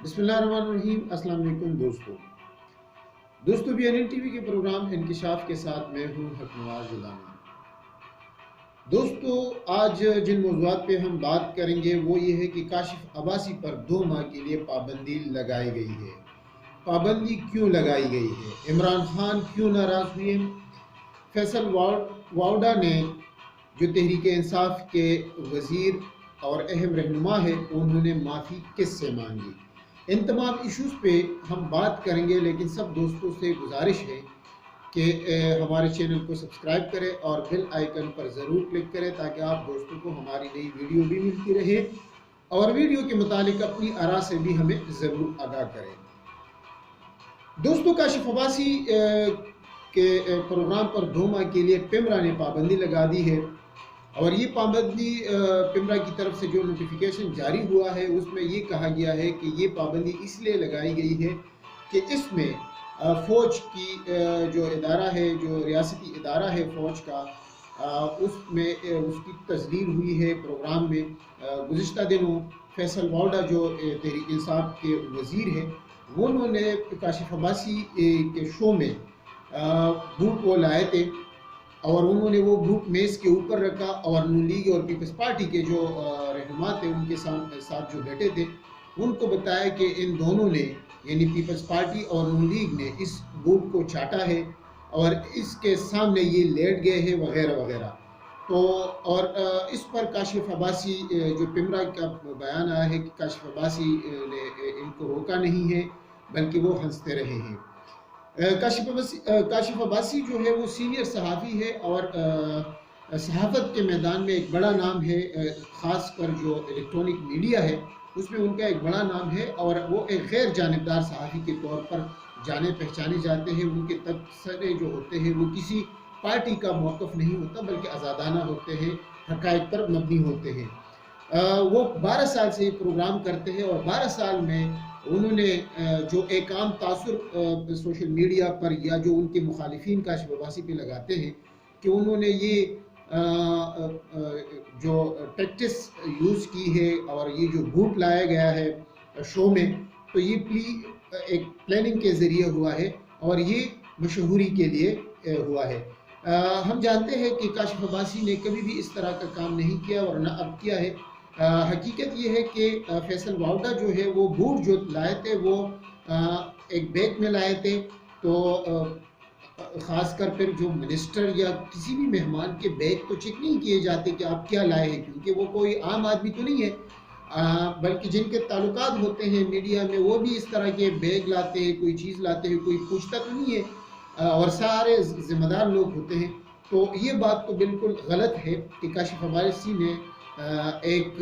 बिस्मिल्लाहिर्रहमानिर्रहीम। अस्सलाम वालेकुम दोस्तों BNN टीवी के प्रोग्राम इंकिशाफ के साथ मैं हूँ हकनवाज ज़िलानी। दोस्तों, आज जिन मौज़ूआत पे हम बात करेंगे वो ये है कि काशिफ अब्बासी पर 2 माह के लिए पाबंदी लगाई गई है। पाबंदी क्यों लगाई गई है? इमरान खान क्यों नाराज़ हुए? फैसल वाउडा ने जो तहरीक इंसाफ के वज़ीर और अहम रहनुमा है, उन्होंने माफ़ी किससे मांगी? इन तमाम इश्यूज़ पे हम बात करेंगे, लेकिन सब दोस्तों से गुजारिश है कि हमारे चैनल को सब्सक्राइब करें और बेल आइकन पर ज़रूर क्लिक करें ताकि आप दोस्तों को हमारी नई वीडियो भी मिलती रहे और वीडियो के मुतालिक अपनी आरा से भी हमें ज़रूर आगाह करें। दोस्तों, काशिफ अब्बासी के प्रोग्राम पर 2 माह के लिए पिमरा ने पाबंदी लगा दी है और ये पाबंदी पिमरा की तरफ से जो नोटिफिकेशन जारी हुआ है उसमें ये कहा गया है कि ये पाबंदी इसलिए लगाई गई है कि इसमें फ़ौज की जो इदारा है, जो रियासती इदारा है फ़ौज का, उसमें उसकी तस्दीर हुई है प्रोग्राम में। गुज़िश्ता दिनों फैसल वाउडा जो तहरीक इंसाफ के वज़ीर हैं, वो उन्होंने काशिफ अब्बासी के शो में बूट को लाए थे और उन्होंने वो बूट मेज़ के ऊपर रखा और नून लीग और पीपल्स पार्टी के जो रहनुमा थे उनके साथ जो बैठे थे उनको बताया कि इन दोनों ने, यानी पीपल्स पार्टी और नून लीग ने, इस बूट को चाटा है और इसके सामने ये लेट गए हैं वगैरह वगैरह। तो और इस पर काशिफ अब्बासी, जो पिमरा का बयान आया है कि काशिफ अब्बासी ने इनको रोका नहीं है बल्कि वो हंसते रहे हैं। काशिफ अब्बासी जो है वो सीनियर सहाफ़ी है और सहाफ़त के मैदान में एक बड़ा नाम है, ख़ास कर जो इलेक्ट्रॉनिक मीडिया है उसमें उनका एक बड़ा नाम है और वो एक गैर जानिबदार सहाफ़ी के तौर पर जाने पहचाने जाते हैं। उनके तबसरे जो होते हैं वो किसी पार्टी का मौक़िफ़ नहीं होता बल्कि आज़ादाना होते हैं, हक़ाइक़ पर मबनी होते हैं। वो 12 साल से ये प्रोग्राम करते हैं और 12 साल में उन्होंने जो एक आम तासुर सोशल मीडिया पर या जो उनके मुखालिफिन काशिफ अब्बासी पे लगाते हैं कि उन्होंने ये जो टैक्टिस यूज़ की है और ये जो बूट लाया गया है शो में, तो ये एक प्लानिंग के ज़रिए हुआ है और ये मशहूरी के लिए हुआ है। हम जानते हैं कि काशिफ अब्बासी ने कभी भी इस तरह का काम नहीं किया और न अब किया है। हकीकत ये है कि फैसल वाउडा जो है वो बूट जो लाए थे वो एक बैग में लाए थे, तो ख़ासकर फिर जो मिनिस्टर या किसी भी मेहमान के बैग तो चेक नहीं किए जाते कि आप क्या लाए हैं, क्योंकि वो कोई आम आदमी तो नहीं है, बल्कि जिनके ताल्लुकात होते हैं मीडिया में वो भी इस तरह के बैग लाते हैं, कोई चीज़ लाते हैं, कोई पूछता तो नहीं है और सारे ज़िम्मेदार लोग होते हैं। तो ये बात तो बिल्कुल गलत है कि काशिफ अब्बासी ने एक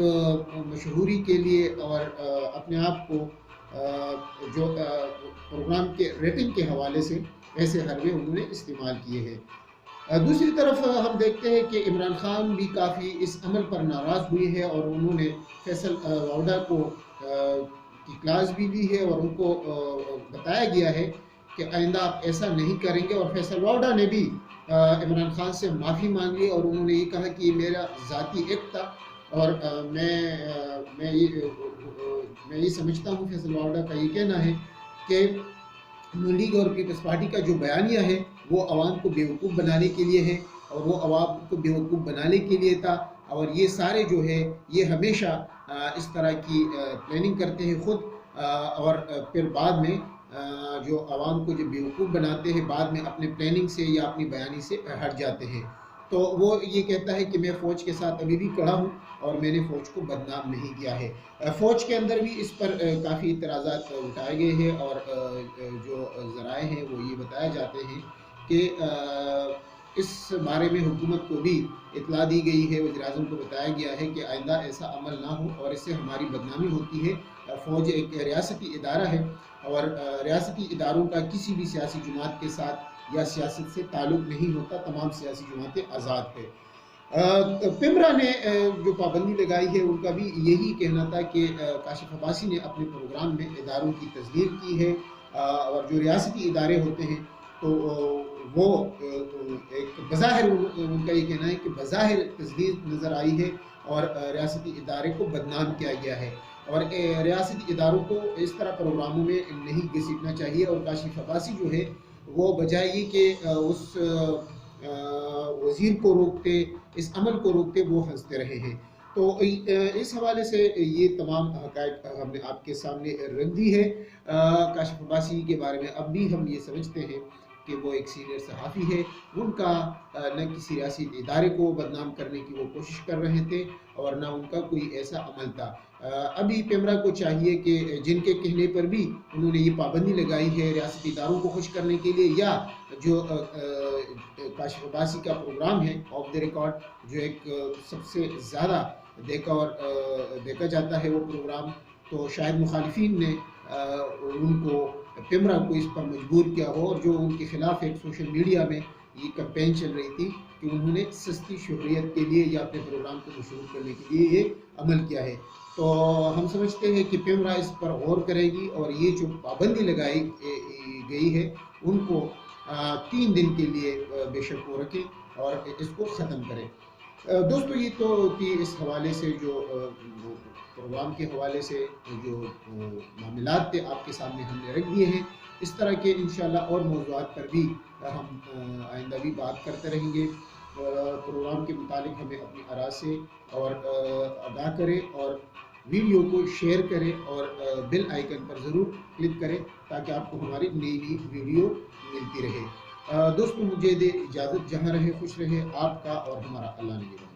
मशहूरी के लिए और अपने आप को जो प्रोग्राम के रेटिंग के हवाले से ऐसे हरबे उन्होंने इस्तेमाल किए हैं। दूसरी तरफ हम देखते हैं कि इमरान खान भी काफ़ी इस अमल पर नाराज़ हुए हैं और उन्होंने फैसल वाउडा को की क्लास भी दी है और उनको बताया गया है कि आइंदा आप ऐसा नहीं करेंगे। और फैसल वाउडा ने भी इमरान खान से माफ़ी मांग ली और उन्होंने ये कहा कि ये मेरा ज़ाती एक्ट था और मैं ये समझता हूँ, फैसल वाउडा का ये कहना है कि नून लीग और पीपल्स पार्टी का जो बयानिया है वो आवाम को बेवकूफ़ बनाने के लिए है और वो आवाम को बेवकूफ़ बनाने के लिए था और ये सारे जो है ये हमेशा इस तरह की प्लानिंग करते हैं खुद और फिर बाद में जो आवाम को जो बेवकूफ़ बनाते हैं बाद में अपने प्लानिंग से या अपनी बयानी से हट जाते हैं। तो वो ये कहता है कि मैं फ़ौज के साथ अभी भी खड़ा हूँ और मैंने फ़ौज को बदनाम नहीं किया है। फ़ौज के अंदर भी इस पर काफ़ी इतराज़ात उठाए गए हैं और जो ज़राए हैं वो ये बताए जाते हैं कि इस बारे में हुकूमत को भी इत्तला दी गई है, वज़ीर-ए-आज़म को बताया गया है कि आइंदा ऐसा अमल ना हो और इससे हमारी बदनामी होती है। फ़ौज एक रियासती इदारा है और रियासती इदारों का किसी भी सियासी जमात के साथ या सियासत से ताल्लुक़ नहीं होता, तमाम सियासी जमातें आज़ाद है। पिमरा ने जो पाबंदी लगाई है उनका भी यही कहना था कि काशिफ अब्बासी ने अपने प्रोग्राम में इदारों की तस्दीर की है और जो रियासती इदारे होते हैं तो वो एक बज़ाहिर उनका ये कहना है कि बज़ाहिर तस्दीर नज़र आई है और रियासती इदारे को बदनाम किया गया है اور ریاستی اداروں کو اس طرح پروگراموں میں نہیں گھسیٹنا چاہیے، اور کاشف عباسی جو ہے وہ بجائے یہ کہ اس وزیر کو روکتے، اس عمل کو روکتے، وہ ہنستے رہے ہیں۔ تو اس حوالے سے یہ تمام حقائق ہم نے آپ کے سامنے رکھ دی ہے کاشف عباسی کے بارے میں۔ اب بھی ہم یہ سمجھتے ہیں کہ وہ ایک سینئر صحافی ہے، ان کا نہ کسی ریاستی ادارے کو بدنام کرنے کی وہ کوشش کر رہے تھے اور نہ ان کا کوئی ایسا عمل تھا۔ ابھی پیمرا کو چاہیے کہ جن کے کہنے پر بھی انہوں نے یہ پابندی لگائی ہے ریاستی اداروں کو خوش کرنے کے لیے، یا جو کاشف عباسی کا پروگرام ہے آف دی ریکارڈ، جو ایک سب سے زیادہ دیکھا جاتا ہے وہ پروگرام، تو شاید مخالفین نے ان کو پیمرا کو اس پر مجبور کیا ہو، اور جو ان کے خلاف ایک سوشل میڈیا میں یہ کمپین چل رہی تھی کہ انہوں نے سستی شہریت کے لیے یا اپنے پروگرام کو مشہور کرنے کے لیے یہ عمل کیا ہے۔ تو ہم سمجھتے ہیں کہ پیمرا اس پر غور کرے گی، اور یہ جو پابندی لگائی گئی ہے ان کو 3 دن کے لیے بے شک وہ رکھیں اور اس کو ختم کریں۔ دوستو یہ تو تھی اس حوالے سے جو پروگرام کے حوالے سے جو معاملات تھے آپ کے سامنے ہم نے رکھ دیے ہیں۔ اس طرح کے انشاءاللہ اور موضوعات پر بھی ہم آئندہ بھی بات کرتے رہیں گے۔ پروگرام کے متعلق ہمیں اپنی آراء سے اور آگاہ کریں، اور ویڈیو کو شیئر کریں، اور بیل آئیکن پر ضرور کلک کریں تاکہ آپ کو ہماری نئی ویڈیو ملتی رہے۔ دوستو مجھے دے اجازت، جہاں رہے خوش رہے آپ کا اور ہمارا اللہ نگہبان۔